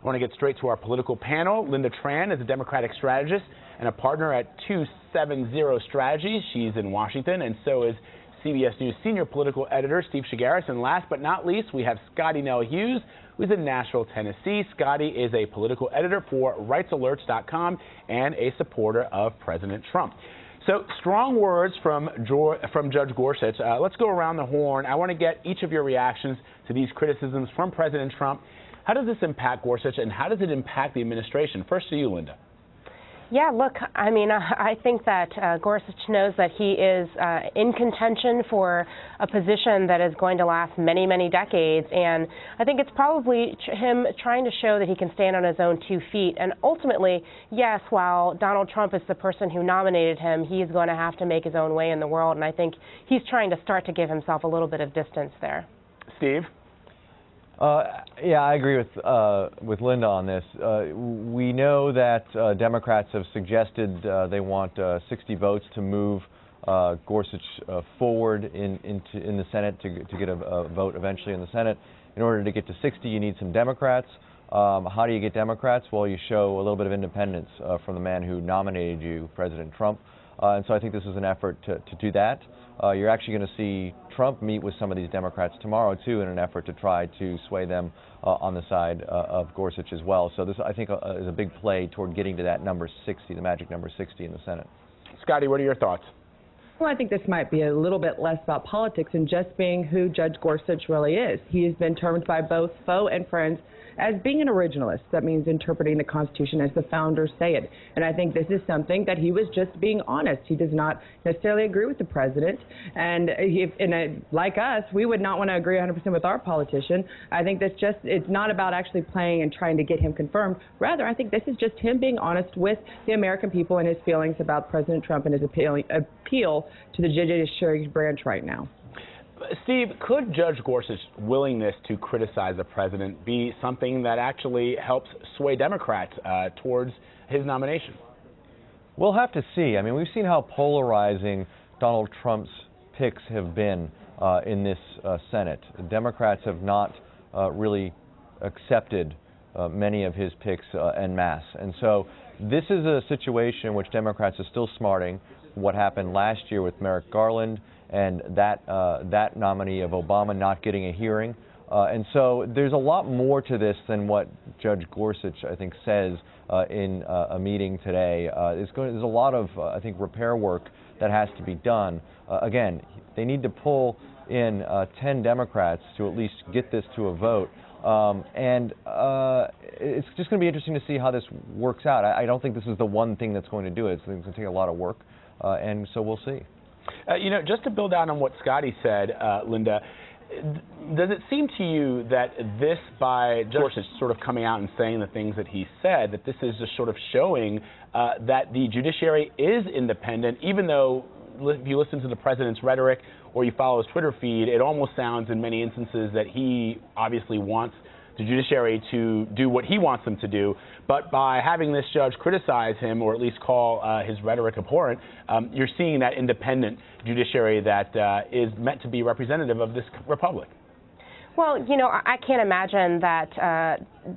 I want to get straight to our political panel. Lynda Tran is a Democratic strategist and a partner at 270 Strategies. She's in Washington, and so is CBS News senior political editor Steve Shigaris. And last but not least, we have Scotty Nell Hughes, who's in Nashville, Tennessee. Scotty is a political editor for RightsAlerts.com and a supporter of President Trump. So strong words from Judge Gorsuch. Let's go around the horn. I want to get each of your reactions to these criticisms from President Trump. How does this impact Gorsuch, and how does it impact the administration? First to you, Lynda. Yeah, look, I mean, I think that Gorsuch knows that he is in contention for a position that is going to last many, many decades. And I think it's probably him trying to show that he can stand on his own 2 feet. And ultimately, yes, while Donald Trump is the person who nominated him, he's going to have to make his own way in the world. And I think he's trying to start to give himself a little bit of distance there. Steve? Yeah, I agree with Lynda on this. We know that Democrats have suggested they want 60 votes to move Gorsuch forward in the Senate to get a vote eventually in the Senate. In order to get to 60, you need some Democrats. How do you get Democrats? Well, you show a little bit of independence from the man who nominated you, President Trump. And so I think this is an effort to do that. You're actually going to see Trump meet with some of these Democrats tomorrow, too, in an effort to try to sway them on the side of Gorsuch as well. So this, I think, is a big play toward getting to that number 60, the magic number 60 in the Senate. Scotty, what are your thoughts? Well, I think this might be a little bit less about politics and just being who Judge Gorsuch really is. He has been termed by both foe and friends as being an originalist. That means interpreting the Constitution as the founders say it. And I think this is something that he was just being honest. He does not necessarily agree with the president. And like us, we would not want to agree 100% with our politician. I think that's just, it's not about actually playing and trying to get him confirmed. Rather, I think this is just him being honest with the American people and his feelings about President Trump and his appeal to the judiciary branch right now. Steve, could Judge Gorsuch's willingness to criticize the president be something that actually helps sway Democrats towards his nomination? We'll have to see. I mean, we've seen how polarizing Donald Trump's picks have been in this Senate. Democrats have not really accepted many of his picks en masse. And so this is a situation in which Democrats are still smarting what happened last year with Merrick Garland and that nominee of Obama not getting a hearing. And so there's a lot more to this than what Judge Gorsuch, I think, says in a meeting today. There's a lot of, I think, repair work that has to be done. Again, they need to pull in 10 Democrats to at least get this to a vote. And it's just going to be interesting to see how this works out. I don't think this is the one thing that's going to do it. It's going to take a lot of work, and so we'll see. You know, just to build out on what Scotty said, Lynda, does it seem to you that this, by Gorsuch sort of coming out and saying the things that he said, that this is just sort of showing that the judiciary is independent, even though if you listen to the president's rhetoric or you follow his Twitter feed, it almost sounds in many instances that he obviously wants the judiciary to do what he wants them to do, but by having this judge criticize him or at least call his rhetoric abhorrent, you're seeing that independent judiciary that is meant to be representative of this republic. Well, you know, I can't imagine that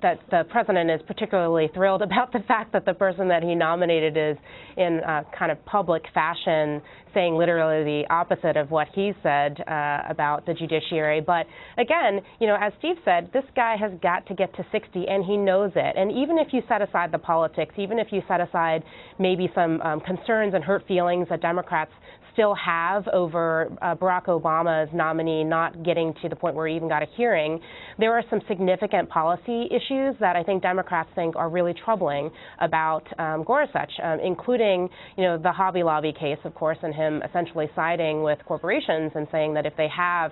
that the president is particularly thrilled about the fact that the person that he nominated is in kind of public fashion saying literally the opposite of what he said about the judiciary. But again, you know, as Steve said, this guy has got to get to 60, and he knows it. And even if you set aside the politics, even if you set aside maybe some concerns and hurt feelings that Democrats still have over Barack Obama's nominee not getting to the point where he even got a hearing, there are some significant policy issues that I think Democrats think are really troubling about Gorsuch, including, you know, the Hobby Lobby case, of course, and him essentially siding with corporations and saying that if they have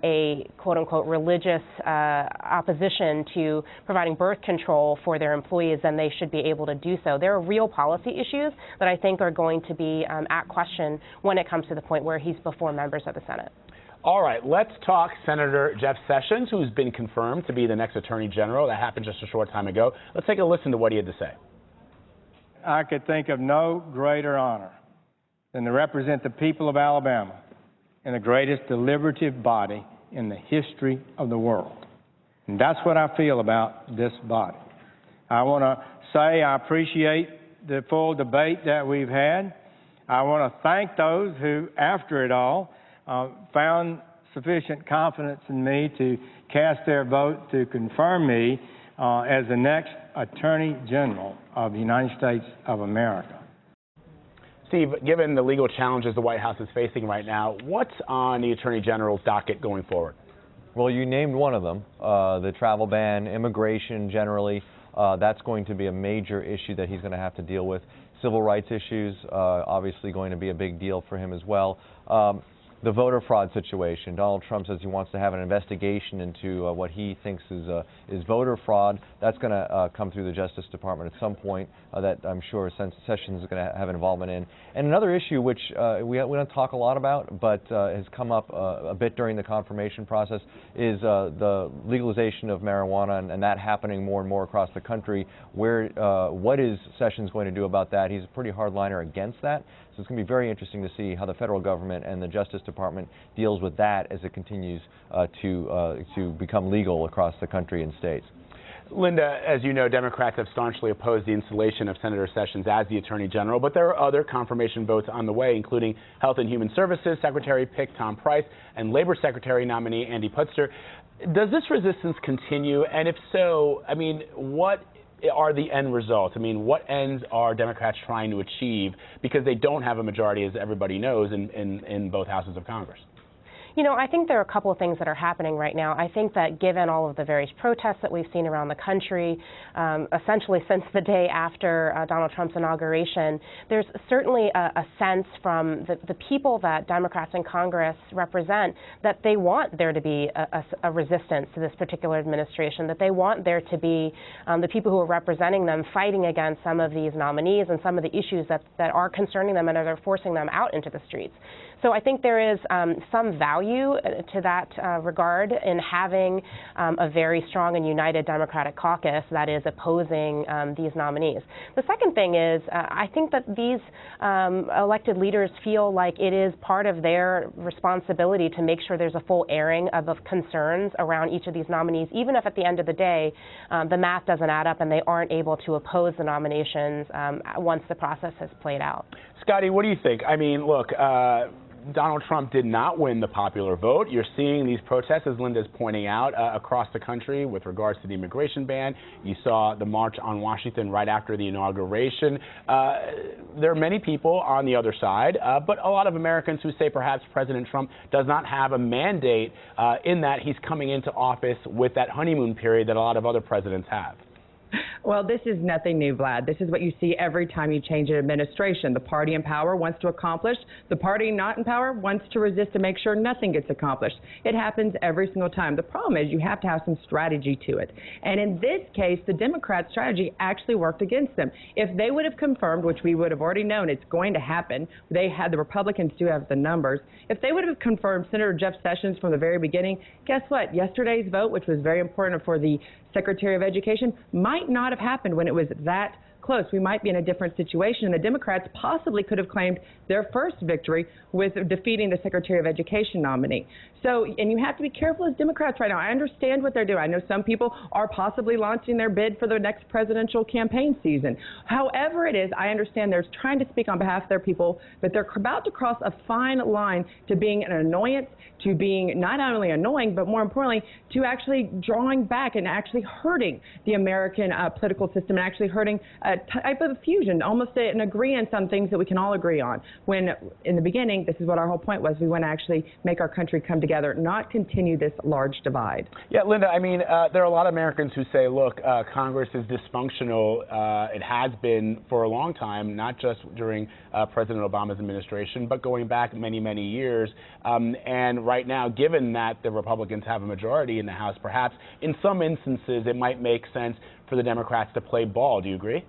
a quote-unquote religious opposition to providing birth control for their employees, then they should be able to do so. There are real policy issues that I think are going to be at question when it comes to the point where he's before members of the Senate. All right, let's talk Senator Jeff Sessions, who's been confirmed to be the next Attorney General. That happened just a short time ago. Let's take a listen to what he had to say. I could think of no greater honor than to represent the people of Alabama in the greatest deliberative body in the history of the world. And that's what I feel about this body. I want to say I appreciate the full debate that we've had. I want to thank those who, after it all, found sufficient confidence in me to cast their vote to confirm me as the next Attorney General of the United States of America. Steve, given the legal challenges the White House is facing right now, what's on the Attorney General's docket going forward? Well, you named one of them, the travel ban, immigration generally. That's going to be a major issue that he's going to have to deal with. Civil rights issues, obviously going to be a big deal for him as well. The voter fraud situation. Donald Trump says he wants to have an investigation into what he thinks is voter fraud. That's going to come through the Justice Department at some point that I'm sure Sessions is going to have involvement in. And another issue which we don't talk a lot about but has come up a bit during the confirmation process is the legalization of marijuana and that happening more and more across the country. What is Sessions going to do about that? He's a pretty hardliner against that. So it's going to be very interesting to see how the federal government and the Justice Department deals with that as it continues to become legal across the country and states. Lynda, as you know, Democrats have staunchly opposed the installation of Senator Sessions as the Attorney General, but there are other confirmation votes on the way, including Health and Human Services Secretary Pick Tom Price and Labor Secretary nominee Andy Putzer. Does this resistance continue? And if so, I mean, what are the end results? I mean, what ends are Democrats trying to achieve because they don't have a majority, as everybody knows, in both houses of Congress? You know, I think there are a couple of things that are happening right now. I think that given all of the various protests that we've seen around the country, essentially since the day after Donald Trump's inauguration, there's certainly a sense from the people that Democrats in Congress represent that they want there to be a resistance to this particular administration, that they want there to be the people who are representing them fighting against some of these nominees and some of the issues that are concerning them and are forcing them out into the streets. So I think there is some value to that regard in having a very strong and united Democratic caucus that is opposing these nominees. The second thing is I think that these elected leaders feel like it is part of their responsibility to make sure there's a full airing of concerns around each of these nominees, even if at the end of the day the math doesn't add up and they aren't able to oppose the nominations once the process has played out. Scotty, what do you think? I mean, look, Donald Trump did not win the popular vote. You're seeing these protests, as Lynda's pointing out, across the country with regards to the immigration ban. You saw the march on Washington right after the inauguration. There are many people on the other side, but a lot of Americans who say perhaps President Trump does not have a mandate in that he's coming into office with that honeymoon period that a lot of other presidents have. Well, this is nothing new, Vlad. This is what you see every time you change an administration. The party in power wants to accomplish. The party not in power wants to resist to make sure nothing gets accomplished. It happens every single time. The problem is you have to have some strategy to it. And in this case, the Democrat strategy actually worked against them. If they would have confirmed, which we would have already known it's going to happen, the Republicans do have the numbers. If they would have confirmed Senator Jeff Sessions from the very beginning, guess what? Yesterday's vote, which was very important for the Secretary of Education, might not have happened when it was that close. We might be in a different situation, and the Democrats possibly could have claimed their first victory with defeating the Secretary of Education nominee. So, and you have to be careful as Democrats right now. I understand what they're doing. I know some people are possibly launching their bid for the next presidential campaign season. However it is, I understand they're trying to speak on behalf of their people, but they're about to cross a fine line to being an annoyance, to being not only annoying, but more importantly, to actually drawing back and actually hurting the American political system and actually hurting a type of fusion, almost an agreement on things that we can all agree on. When in the beginning, this is what our whole point was, we want to actually make our country come together, not continue this large divide. Yeah, Lynda, I mean, there are a lot of Americans who say, look, Congress is dysfunctional. It has been for a long time, not just during President Obama's administration, but going back many, many years. And right now, given that the Republicans have a majority in the House, perhaps in some instances it might make sense for the Democrats to play ball. Do you agree?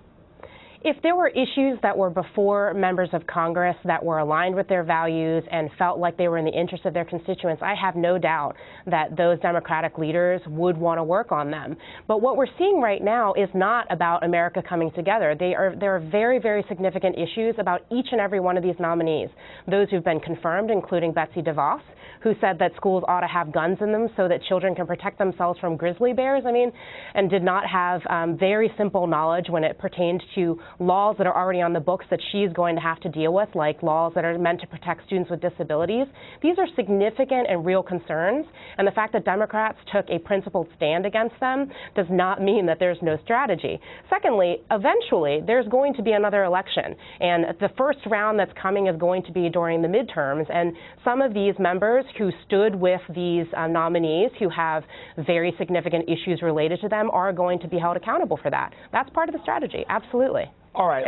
If there were issues that were before members of Congress that were aligned with their values and felt like they were in the interest of their constituents, I have no doubt that those Democratic leaders would want to work on them. But what we're seeing right now is not about America coming together. There are very, very significant issues about each and every one of these nominees. Those who've been confirmed, including Betsy DeVos, who said that schools ought to have guns in them so that children can protect themselves from grizzly bears, and did not have very simple knowledge when it pertained to laws that are already on the books that she's going to have to deal with, like laws that are meant to protect students with disabilities. These are significant and real concerns, and the fact that Democrats took a principled stand against them does not mean that there's no strategy. Secondly, eventually, there's going to be another election, and the first round that's coming is going to be during the midterms, and some of these members who stood with these nominees who have very significant issues related to them are going to be held accountable for that. That's part of the strategy, absolutely. All right.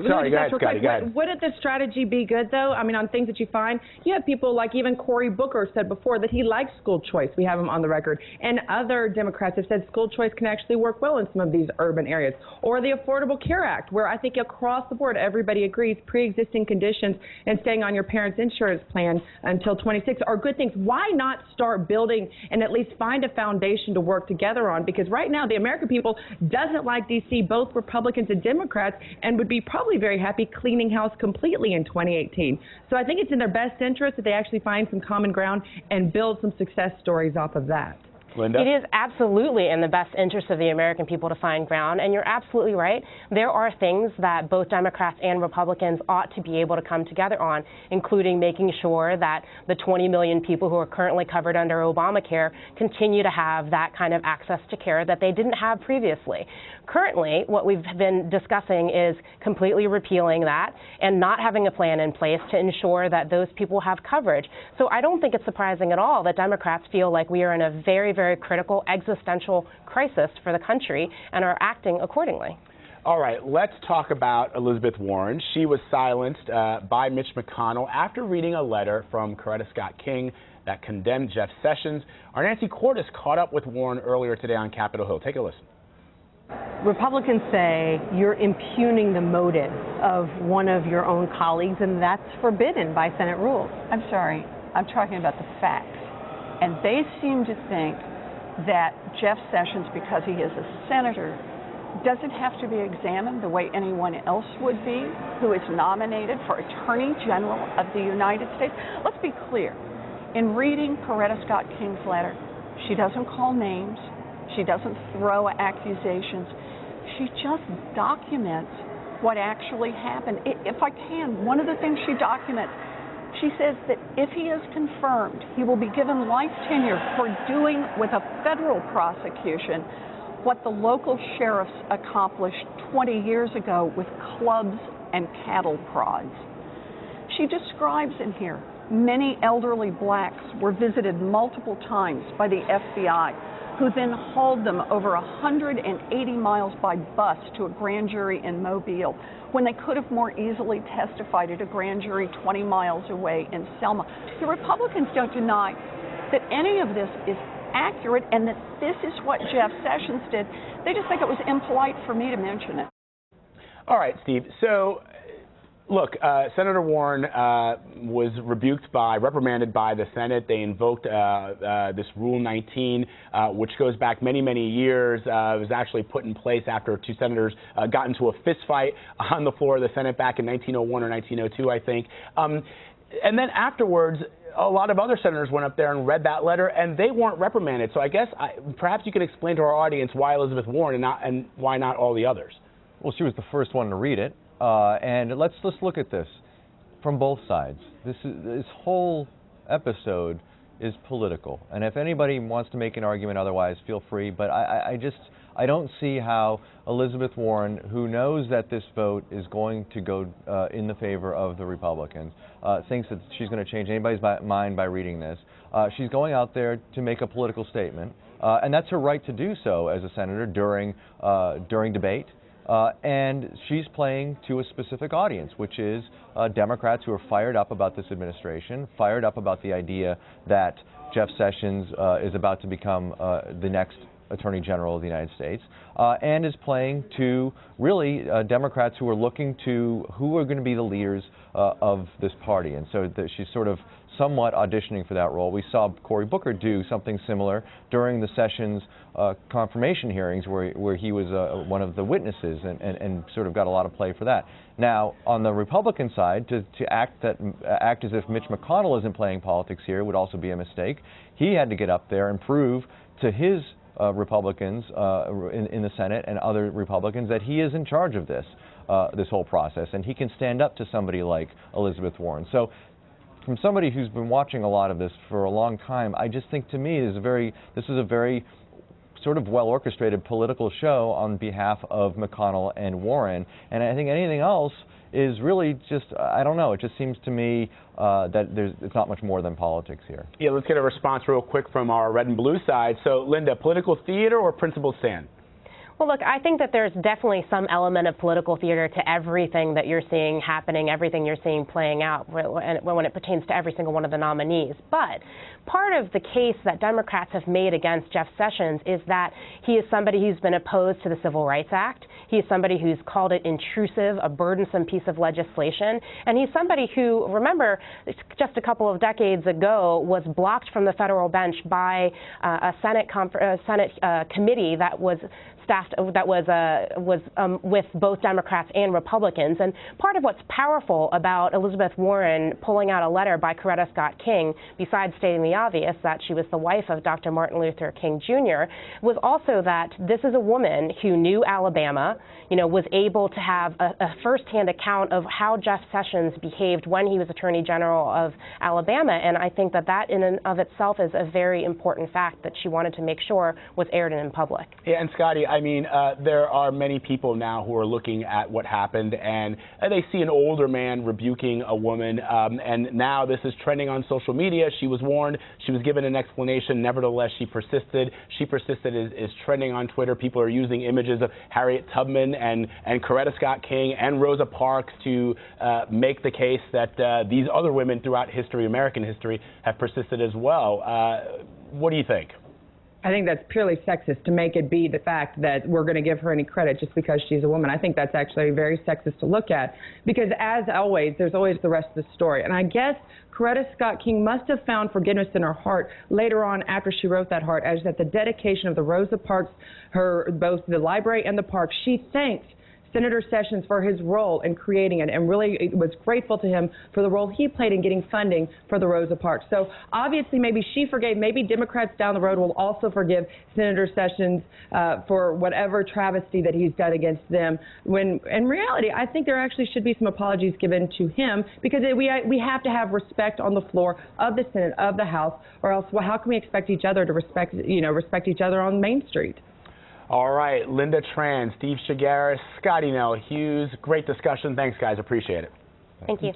Sorry, go ahead, Scotty, go ahead. Wouldn't the strategy be good, though? On things that you find, you have people like even Cory Booker said before that he likes school choice. We have him on the record. And other Democrats have said school choice can actually work well in some of these urban areas. Or the Affordable Care Act, where I think across the board everybody agrees pre-existing conditions and staying on your parents' insurance plan until 26 are good things. Why not start building and at least find a foundation to work together on? Because right now the American people doesn't like D.C., both Republicans and Democrats, and would be probably very happy cleaning house completely in 2018. So I think it's in their best interest that they actually find some common ground and build some success stories off of that. Lynda? It is absolutely in the best interest of the American people to find ground, and you're absolutely right. There are things that both Democrats and Republicans ought to be able to come together on, including making sure that the 20 million people who are currently covered under Obamacare continue to have that kind of access to care that they didn't have previously. Currently, what we've been discussing is completely repealing that and not having a plan in place to ensure that those people have coverage. So I don't think it's surprising at all that Democrats feel like we are in a very, very critical existential crisis for the country and are acting accordingly. All right, let's talk about Elizabeth Warren. She was silenced by Mitch McConnell after reading a letter from Coretta Scott King that condemned Jeff Sessions. Our Nancy Cordes caught up with Warren earlier today on Capitol Hill. Take a listen. Republicans say you're impugning the motive of one of your own colleagues, and that's forbidden by Senate rules. I'm sorry, I'm talking about the facts. And they seem to think that Jeff Sessions, because he is a senator, doesn't have to be examined the way anyone else would be who is nominated for Attorney General of the United States. Let's be clear. In reading Coretta Scott King's letter, she doesn't call names. She doesn't throw accusations. She just documents what actually happened. If I can, one of the things she documents, she says that if he is confirmed, he will be given life tenure for doing with a federal prosecution what the local sheriffs accomplished 20 years ago with clubs and cattle prods. She describes in here many elderly blacks were visited multiple times by the FBI, who then hauled them over 180 miles by bus to a grand jury in Mobile, when they could have more easily testified at a grand jury 20 miles away in Selma. The Republicans don't deny that any of this is accurate and that this is what Jeff Sessions did. They just think it was impolite for me to mention it. All right, Steve. So, look, Senator Warren was reprimanded by the Senate. They invoked this Rule 19, which goes back many, many years. It was actually put in place after two senators got into a fist fight on the floor of the Senate back in 1901 or 1902, I think. And then afterwards, a lot of other senators went up there and read that letter, and they weren't reprimanded. So I guess perhaps you could explain to our audience why Elizabeth Warren and why not all the others. Well, she was the first one to read it. And let's look at this from both sides. This whole episode is political, and if anybody wants to make an argument otherwise, feel free. But I don't see how Elizabeth Warren, who knows that this vote is going to go in the favor of the Republicans, thinks that she's going to change anybody's mind by reading this. She's going out there to make a political statement, and that's her right to do so as a senator during debate. And she's playing to a specific audience, which is Democrats who are fired up about this administration, fired up about the idea that Jeff Sessions is about to become the next Attorney General of the United States, and is playing to really Democrats who are looking to who are going to be the leaders of this party. And so she's sort of somewhat auditioning for that role. We saw Cory Booker do something similar during the Sessions confirmation hearings where he was one of the witnesses and sort of got a lot of play for that. Now, on the Republican side, to act as if Mitch McConnell isn't playing politics here would also be a mistake. He had to get up there and prove to his Republicans in the Senate and other Republicans that he is in charge of this whole process, and he can stand up to somebody like Elizabeth Warren. So, from somebody who's been watching a lot of this for a long time, I just think to me this is a very sort of well-orchestrated political show on behalf of McConnell and Warren, and I think anything else is really just, I don't know, it just seems to me that it's not much more than politics here. Yeah, let's get a response real quick from our red and blue side. So, Lynda, political theater or principled stand? Well, look, I think that there's definitely some element of political theater to everything that you're seeing happening, everything you're seeing playing out when it pertains to every single one of the nominees. But part of the case that Democrats have made against Jeff Sessions is that he is somebody who's been opposed to the Civil Rights Act. He is somebody who's called it intrusive, a burdensome piece of legislation. And he's somebody who, remember, just a couple of decades ago was blocked from the federal bench by a Senate committee that was staffed, that was with both Democrats and Republicans. And part of what's powerful about Elizabeth Warren pulling out a letter by Coretta Scott King, besides stating the obvious that she was the wife of Dr. Martin Luther King Jr., was also that this is a woman who knew Alabama, was able to have a firsthand account of how Jeff Sessions behaved when he was Attorney General of Alabama. And I think that that in and of itself is a very important fact that she wanted to make sure was aired in public. Yeah, and Scotty, I mean, there are many people now who are looking at what happened, and they see an older man rebuking a woman, and now this is trending on social media. She was warned. She was given an explanation. Nevertheless, she persisted. She persisted is trending on Twitter. People are using images of Harriet Tubman and Coretta Scott King and Rosa Parks to make the case that these other women throughout history, American history, have persisted as well. What do you think? I think that's purely sexist to make it be the fact that we're going to give her any credit just because she's a woman. I think that's actually very sexist to look at because, as always, there's always the rest of the story. And I guess Coretta Scott King must have found forgiveness in her heart later on after she wrote that heart, as that the dedication of the Rosa Parks, both the library and the park, she thanked Senator Sessions for his role in creating it and really was grateful to him for the role he played in getting funding for the Rosa Parks. So obviously maybe she forgave, maybe Democrats down the road will also forgive Senator Sessions for whatever travesty that he's done against them. When in reality, I think there actually should be some apologies given to him because we have to have respect on the floor of the Senate, of the House, or else well, how can we expect each other to respect each other on Main Street? All right, Lynda Tran, Steve Shigaris, Scotty Nell Hughes, great discussion. Thanks, guys. Appreciate it. Thank you.